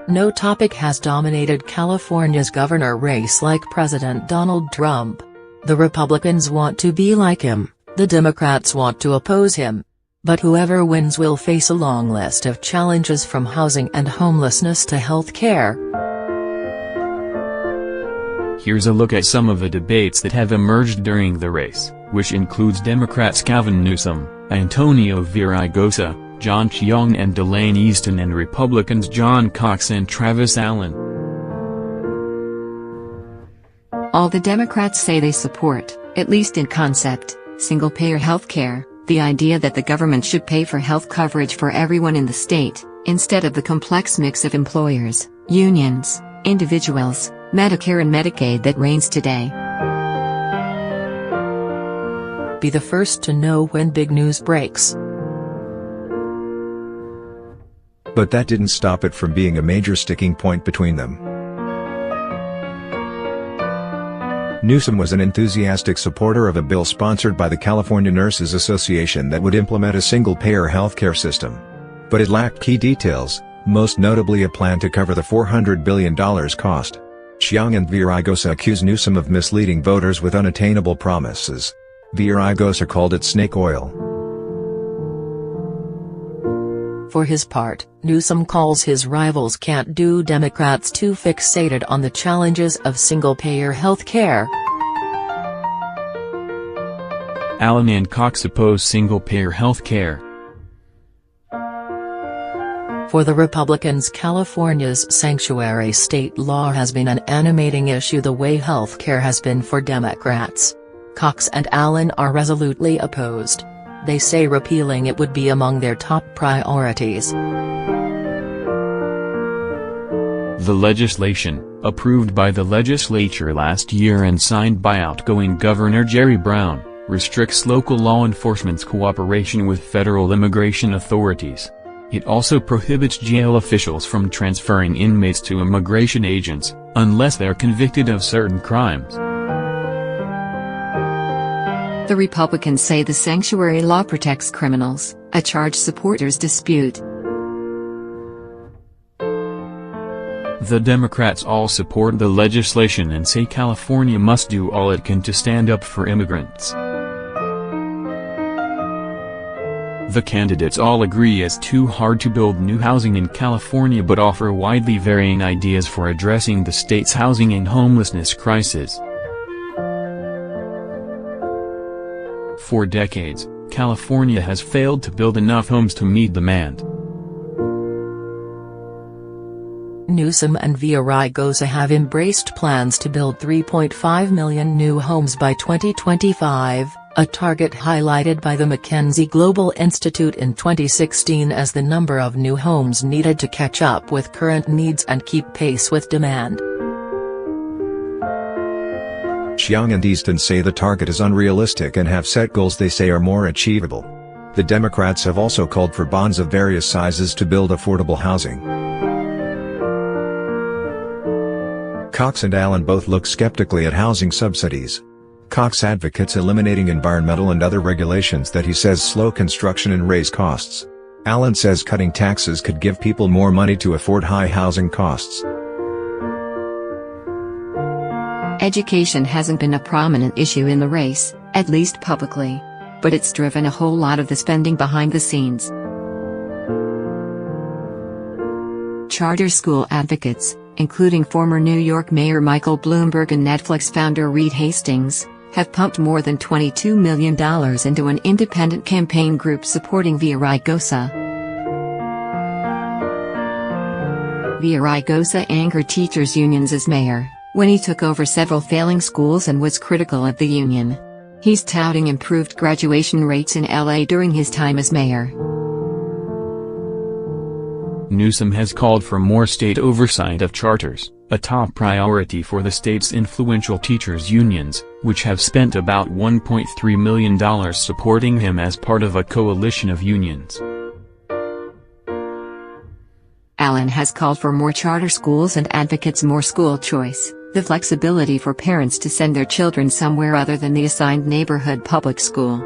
No topic has dominated California's governor race like President Donald Trump. The Republicans want to be like him, the Democrats want to oppose him. But whoever wins will face a long list of challenges from housing and homelessness to health care. Here's a look at some of the debates that have emerged during the race, which includes Democrats Gavin Newsom, Antonio Villaraigosa, John Chiang and Elaine Easton, and Republicans John Cox and Travis Allen. All the Democrats say they support, at least in concept, single-payer health care, the idea that the government should pay for health coverage for everyone in the state, instead of the complex mix of employers, unions, individuals, Medicare and Medicaid that reigns today. Be the first to know when big news breaks. But that didn't stop it from being a major sticking point between them. Newsom was an enthusiastic supporter of a bill sponsored by the California Nurses Association that would implement a single-payer healthcare system. But it lacked key details, most notably a plan to cover the $400 billion cost. Chiang and Villaraigosa accuse Newsom of misleading voters with unattainable promises. Villaraigosa called it snake oil. For his part, Newsom calls his rivals can't-do Democrats too fixated on the challenges of single-payer health care. Allen and Cox oppose single-payer health care. For the Republicans, California's sanctuary state law has been an animating issue the way health care has been for Democrats. Cox and Allen are resolutely opposed. They say repealing it would be among their top priorities. The legislation, approved by the legislature last year and signed by outgoing Governor Jerry Brown, restricts local law enforcement's cooperation with federal immigration authorities. It also prohibits jail officials from transferring inmates to immigration agents, unless they're convicted of certain crimes. The Republicans say the sanctuary law protects criminals, a charge supporters dispute. The Democrats all support the legislation and say California must do all it can to stand up for immigrants. The candidates all agree it's too hard to build new housing in California but offer widely varying ideas for addressing the state's housing and homelessness crisis. For decades, California has failed to build enough homes to meet demand. Newsom and Villaraigosa have embraced plans to build 3.5 million new homes by 2025, a target highlighted by the McKinsey Global Institute in 2016 as the number of new homes needed to catch up with current needs and keep pace with demand. Chiang and Easton say the target is unrealistic and have set goals they say are more achievable. The Democrats have also called for bonds of various sizes to build affordable housing. Cox and Allen both look skeptically at housing subsidies. Cox advocates eliminating environmental and other regulations that he says slow construction and raise costs. Allen says cutting taxes could give people more money to afford high housing costs. Education hasn't been a prominent issue in the race, at least publicly. But it's driven a whole lot of the spending behind the scenes. Charter school advocates, including former New York Mayor Michael Bloomberg and Netflix founder Reed Hastings, have pumped more than $22 million into an independent campaign group supporting Villaraigosa. Villaraigosa angered teachers' unions as mayor, when he took over several failing schools and was critical of the union. He's touting improved graduation rates in LA during his time as mayor. Newsom has called for more state oversight of charters, a top priority for the state's influential teachers' unions, which have spent about $1.3 million supporting him as part of a coalition of unions. Allen has called for more charter schools and advocates more school choice, the flexibility for parents to send their children somewhere other than the assigned neighborhood public school.